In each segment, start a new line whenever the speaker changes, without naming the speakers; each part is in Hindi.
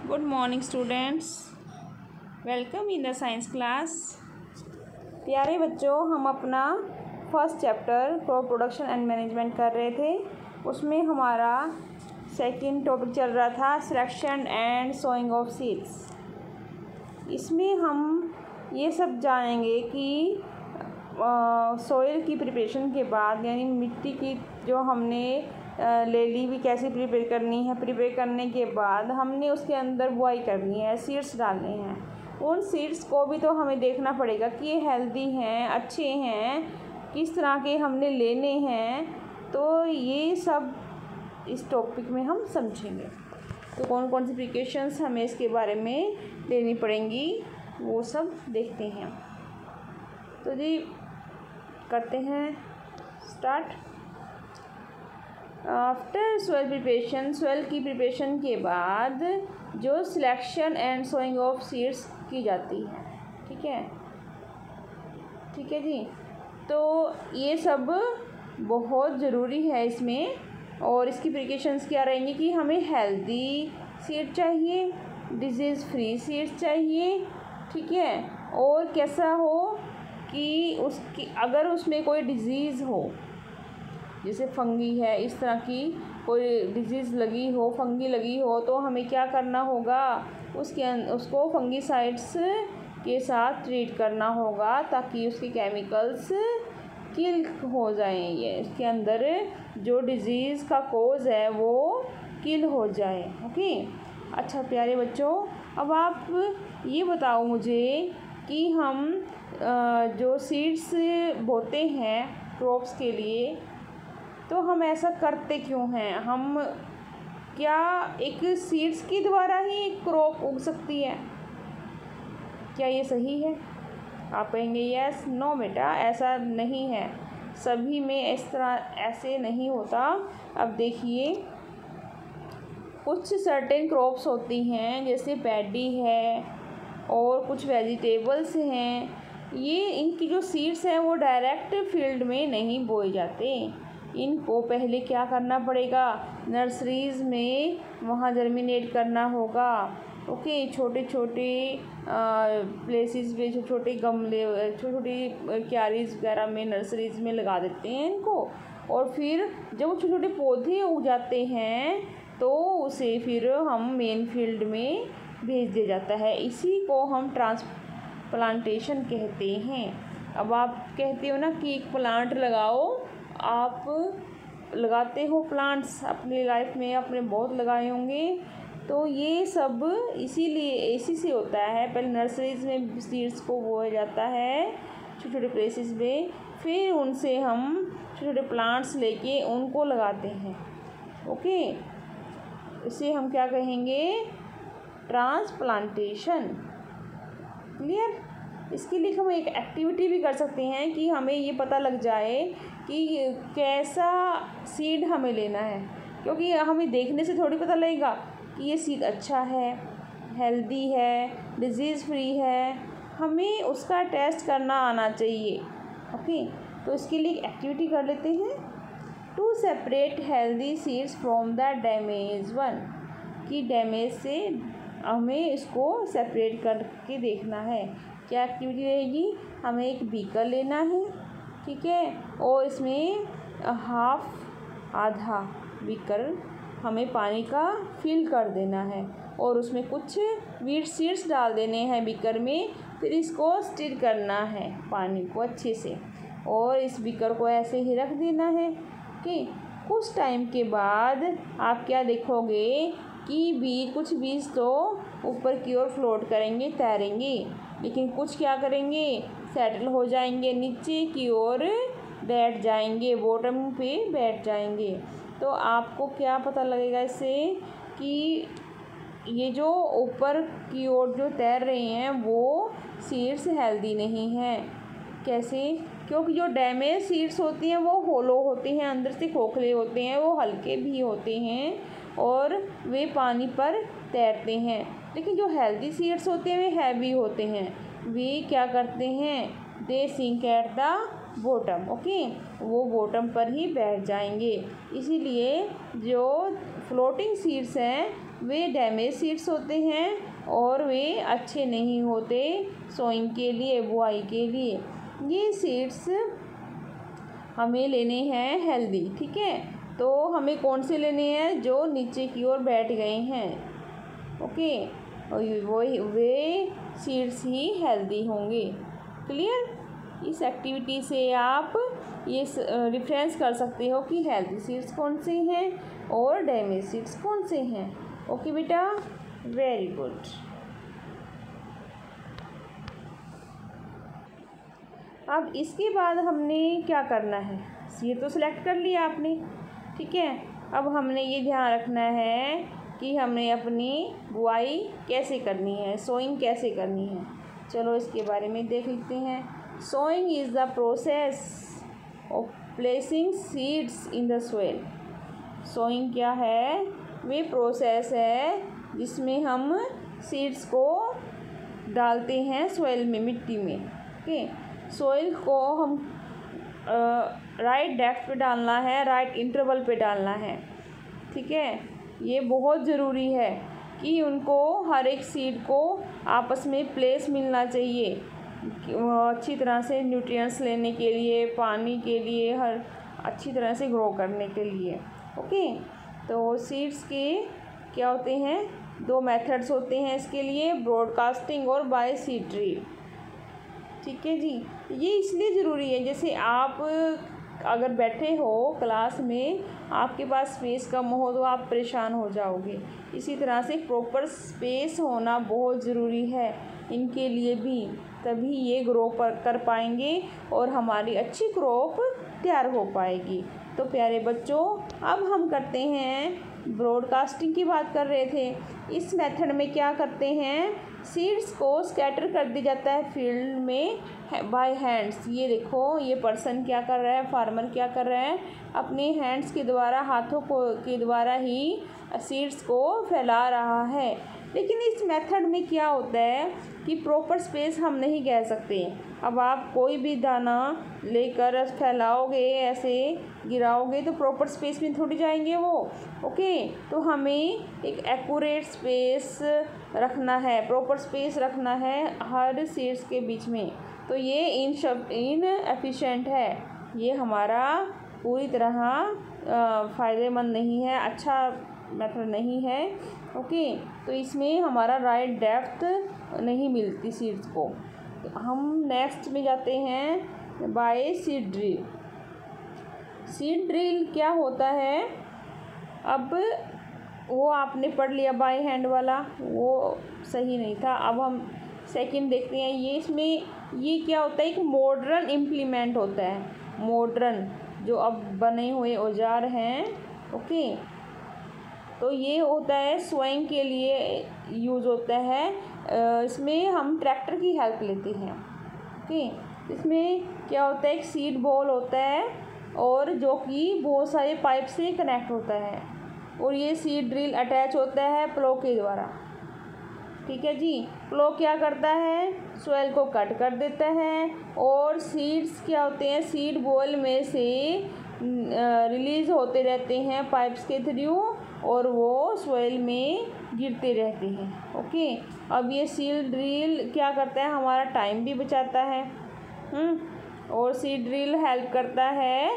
Good morning students. Welcome in the science class. प्यारे बच्चों, हम अपना first chapter crop production and management कर रहे थे। उसमें हमारा सेकंड टॉपिक चल रहा था selection and sowing of seeds. इसमें हम ये सब जानेंगे कि सोइल की प्रिपरेशन के बाद यानी मिट्टी की जो हमने ले ली भी कैसे प्रिपेयर करनी है। प्रिपेयर करने के बाद हमने उसके अंदर बुआई करनी है, सीड्स डालने हैं। उन सीड्स को भी तो हमें देखना पड़ेगा कि ये हेल्दी हैं, अच्छे हैं, किस तरह के हमने लेने हैं। तो ये सब इस टॉपिक में हम समझेंगे। तो कौन कौन सी प्रिकॉशंस हमें इसके बारे में लेनी पड़ेंगी वो सब देखते हैं। तो जी करते हैं start. After soil preparation, soil की प्रिपरेशन के बाद जो selection and sowing of seeds की जाती है, ठीक है जी। तो ये सब बहुत ज़रूरी है इसमें। और इसकी प्रिकॉशंस क्या रहेंगी कि हमें हेल्दी सीड चाहिए, डिजीज़ फ्री सीड्स चाहिए, ठीक है। और कैसा हो कि उसकी अगर उसमें कोई डिजीज़ हो, जैसे फंगी है, इस तरह की कोई डिजीज़ लगी हो, फंगी लगी हो, तो हमें क्या करना होगा, उसको फंगीसाइड्स के साथ ट्रीट करना होगा ताकि उसके केमिकल्स किल हो जाएं। ये इसके अंदर जो डिज़ीज़ का कोज़ है वो किल हो जाए। ओके, अच्छा प्यारे बच्चों, अब आप ये बताओ मुझे कि हम जो सीड्स बोते हैं क्रॉप्स के लिए, तो हम ऐसा करते क्यों हैं? हम क्या एक सीड्स के द्वारा ही क्रॉप उग सकती है? क्या ये सही है? आप कहेंगे यस, नो बेटा, ऐसा नहीं है। सभी में इस तरह ऐसे नहीं होता। अब देखिए, कुछ सर्टेन क्रॉप्स होती हैं जैसे पैडी है और कुछ वेजिटेबल्स हैं। ये इनकी जो सीड्स हैं वो डायरेक्ट फील्ड में नहीं बोए जाते। इनको पहले क्या करना पड़ेगा, नर्सरीज़ में वहाँ जर्मिनेट करना होगा। ओके, छोटे छोटे प्लेसेस पे छोटे छोटे गमले, छोटी छोटी क्यारीज वगैरह में नर्सरीज़ में लगा देते हैं इनको। और फिर जब वो छोटे छोटे पौधे उग जाते हैं तो उसे फिर हम मेन फील्ड में भेज दिया जाता है। इसी को हम ट्रांसप्लांटेशन कहते हैं। अब आप कहते हो ना कि एक प्लांट लगाओ, आप लगाते हो प्लांट्स अपनी लाइफ में, आपने बहुत लगाए होंगे। तो ये सब इसीलिए इसी से होता है। पहले नर्सरीज़ में सीड्स को बोया जाता है छोटे छोटे प्लेसेस में, फिर उनसे हम छोटे छोटे प्लांट्स लेके उनको लगाते हैं। ओके, इसे हम क्या कहेंगे, ट्रांसप्लांटेशन। क्लियर? इसके लिए हम एक एक्टिविटी भी कर सकते हैं कि हमें ये पता लग जाए कि कैसा सीड हमें लेना है, क्योंकि हमें देखने से थोड़ी पता लगेगा कि ये सीड अच्छा है, हेल्दी है, डिजीज़ फ्री है। हमें उसका टेस्ट करना आना चाहिए। ओके, तो इसके लिए एक एक्टिविटी कर लेते हैं। To separate healthy seeds from the damage one, कि डैमेज से हमें इसको सेपरेट करके देखना है। क्या एक्टिविटी रहेगी, हमें एक बीकर लेना है, ठीक है, और इसमें आधा बीकर हमें पानी का फिल कर देना है और उसमें कुछ वीट सीड्स डाल देने हैं बीकर में। फिर इसको स्टिर करना है पानी को अच्छे से और इस बीकर को ऐसे ही रख देना है कि कुछ टाइम के बाद आप क्या देखोगे कि कुछ बीज तो ऊपर की ओर फ्लोट करेंगे, तैरेंगे, लेकिन कुछ क्या करेंगे, सेटल हो जाएंगे, नीचे की ओर बैठ जाएंगे, बॉटम पे बैठ जाएंगे। तो आपको क्या पता लगेगा इससे कि ये जो ऊपर की ओर जो तैर रहे हैं वो सीड्स हेल्दी नहीं हैं। कैसे? क्योंकि जो डैमेज सीड्स होती हैं वो होलो होते हैं, अंदर से खोखले होते हैं, वो हल्के भी होते हैं और वे पानी पर तैरते हैं। लेकिन जो हेल्दी सीड्स होते हैं वे हैवी होते हैं, वे क्या करते हैं, they sink at the bottom. Okay, वो बॉटम पर ही बैठ जाएंगे। इसीलिए जो फ्लोटिंग सीड्स हैं वे डैमेज सीड्स होते हैं और वे अच्छे नहीं होते सोइंग के लिए, बुआई के लिए। ये सीड्स हमें लेने हैं हेल्दी, ठीक है। तो हमें कौन से लेने हैं? जो नीचे की ओर बैठ गए हैं, ओके, वे सीड्स ही हेल्दी होंगे। क्लियर? इस एक्टिविटी से आप ये रेफरेंस कर सकते हो कि हेल्दी सीड्स कौन से हैं और डैमेज सीड्स कौन से हैं। ओके बेटा, वेरी गुड। अब इसके बाद हमने क्या करना है? सीड तो सिलेक्ट कर लिया आपने, ठीक है। अब हमने ये ध्यान रखना है कि हमने अपनी बुआई कैसे करनी है, सोइंग कैसे करनी है। चलो इसके बारे में देख लेते हैं। Sowing is the process of placing seeds in the soil. Sowing क्या है? वे प्रोसेस है जिसमें हम सीड्स को डालते हैं सोइल में, मिट्टी में, ओके। सोइल को हम राइट डेप्थ पे डालना है, राइट इंटरवल पे डालना है, ठीक है। ये बहुत ज़रूरी है कि उनको हर एक सीड को आपस में प्लेस मिलना चाहिए अच्छी तरह से न्यूट्रिएंट्स लेने के लिए, पानी के लिए, हर अच्छी तरह से ग्रो करने के लिए, ओके। तो सीड्स के क्या होते हैं? 2 मेथड्स होते हैं इसके लिए, ब्रॉडकास्टिंग और बाय सीड ड्रिल, ठीक है जी। ये इसलिए ज़रूरी है, जैसे आप अगर बैठे हो क्लास में, आपके पास स्पेस कम हो तो आप परेशान हो जाओगे। इसी तरह से प्रॉपर स्पेस होना बहुत ज़रूरी है इनके लिए भी, तभी ये ग्रो कर पाएंगे और हमारी अच्छी क्रॉप तैयार हो पाएगी। तो प्यारे बच्चों, अब हम करते हैं ब्रॉडकास्टिंग की बात कर रहे थे। इस मेथड में क्या करते हैं? सीड्स को स्कैटर कर दिया जाता है फील्ड में बाय हैंड्स। ये देखो, ये पर्सन क्या कर रहा है, फार्मर क्या कर रहा है, अपने हैंड्स के द्वारा, हाथों के द्वारा ही सीड्स को फैला रहा है। लेकिन इस मेथड में क्या होता है कि प्रॉपर स्पेस हम नहीं कह सकते। अब आप कोई भी दाना लेकर फैलाओगे, ऐसे गिराओगे तो प्रॉपर स्पेस में थोड़ी जाएंगे वो, ओके। तो हमें एक एक्यूरेट स्पेस रखना है, प्रॉपर स्पेस रखना है हर सीड्स के बीच में। तो ये इनएफिशिएंट है, ये हमारा पूरी तरह फ़ायदेमंद नहीं है, अच्छा मेथड नहीं है, ओके। तो इसमें हमारा राइट डेप्थ नहीं मिलती सीड्स को। तो हम नेक्स्ट में जाते हैं by seed drill. Seed drill क्या होता है? अब वो आपने पढ़ लिया बाय हैंड वाला, वो सही नहीं था। अब हम सेकंड देखते हैं। ये इसमें ये क्या होता है? एक मॉडर्न इम्प्लीमेंट होता है, मॉडर्न जो अब बने हुए औजार हैं, ओके। तो ये होता है सोइंग के लिए यूज़ होता है। इसमें हम ट्रैक्टर की हेल्प लेते हैं, ओके। इसमें क्या होता है? एक सीड बॉल होता है और जो कि बहुत सारे पाइप से कनेक्ट होता है, और ये सीड ड्रिल अटैच होता है प्लो के द्वारा, ठीक है जी। प्लो क्या करता है? सॉइल को कट कर देता है और सीड्स क्या होते हैं? सीड बॉल में से रिलीज़ होते रहते हैं पाइप्स के थ्रू, और वो सॉइल में गिरते रहते हैं, ओके। अब ये सीड ड्रिल क्या करता है? हमारा टाइम भी बचाता है, और सीड ड्रिल हेल्प करता है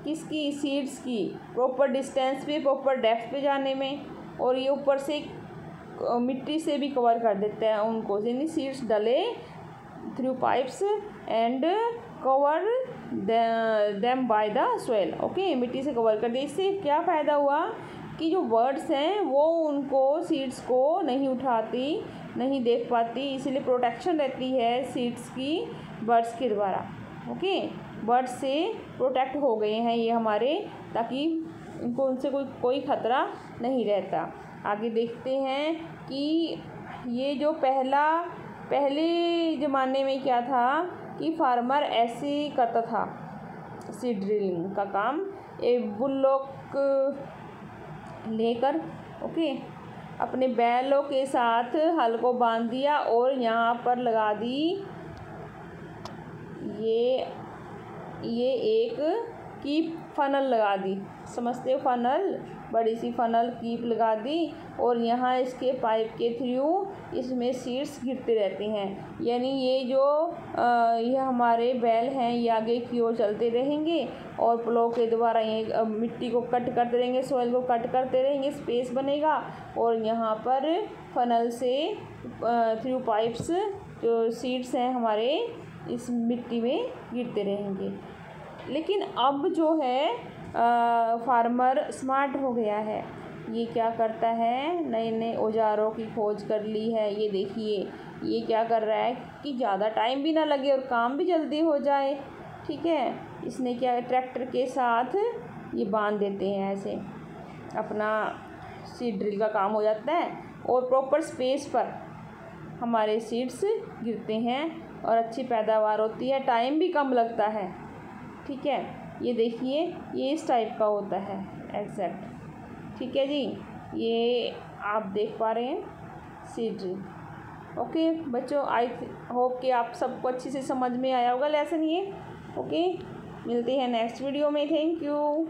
किसकी? सीड्स की प्रॉपर डिस्टेंस पे, प्रॉपर डेप्थ पे जाने में, और ये ऊपर से मिट्टी से भी कवर कर देता है उनको, यानी सीड्स डले through pipes and cover them by the soil, okay. मिट्टी से कवर कर दिया। इससे क्या फ़ायदा हुआ कि जो बर्ड्स हैं वो उनको सीड्स को नहीं उठाती, नहीं देख पाती, इसलिए प्रोटेक्शन रहती है सीड्स की बर्ड्स के द्वारा, ओके। बर्ड्स से प्रोटेक्ट हो गए हैं ये हमारे, ताकि इनको उनसे कोई ख़तरा नहीं रहता। आगे देखते हैं कि ये जो पहले ज़माने में क्या था कि फार्मर ऐसे करता था सीड ड्रिलिंग का काम, एक बुल्लॉक लेकर, ओके, अपने बैलों के साथ हल को बांध दिया और यहाँ पर लगा दी ये एक की फनल लगा दी समझते हो फनल, बड़ी सी फनल कीप लगा दी और यहाँ इसके पाइप के थ्रू इसमें सीड्स गिरते रहते हैं। यानी ये जो ये हमारे बैल हैं ये आगे की ओर चलते रहेंगे और प्लो के द्वारा ये मिट्टी को कट करते रहेंगे, सॉइल को कट करते रहेंगे, स्पेस बनेगा और यहाँ पर फनल से थ्रू पाइप्स जो सीड्स हैं हमारे इस मिट्टी में गिरते रहेंगे। लेकिन अब जो है फार्मर स्मार्ट हो गया है, ये क्या करता है, नए नए औजारों की खोज कर ली है। ये देखिए ये क्या कर रहा है कि ज़्यादा टाइम भी ना लगे और काम भी जल्दी हो जाए। ठीक है, इसने क्या ट्रैक्टर के साथ ये बांध देते हैं, ऐसे अपना सीड ड्रिल का काम हो जाता है और प्रॉपर स्पेस पर हमारे सीड्स गिरते हैं और अच्छी पैदावार होती है, टाइम भी कम लगता है। ठीक है, ये देखिए ये इस टाइप का होता है एग्जैक्ट। ठीक है जी, ये आप देख पा रहे हैं सीड ड्रिल। ओके बच्चों, आई होप कि आप सबको अच्छे से समझ में आया होगा लेसन ये। ओके, मिलते हैं नेक्स्ट वीडियो में। Thank you.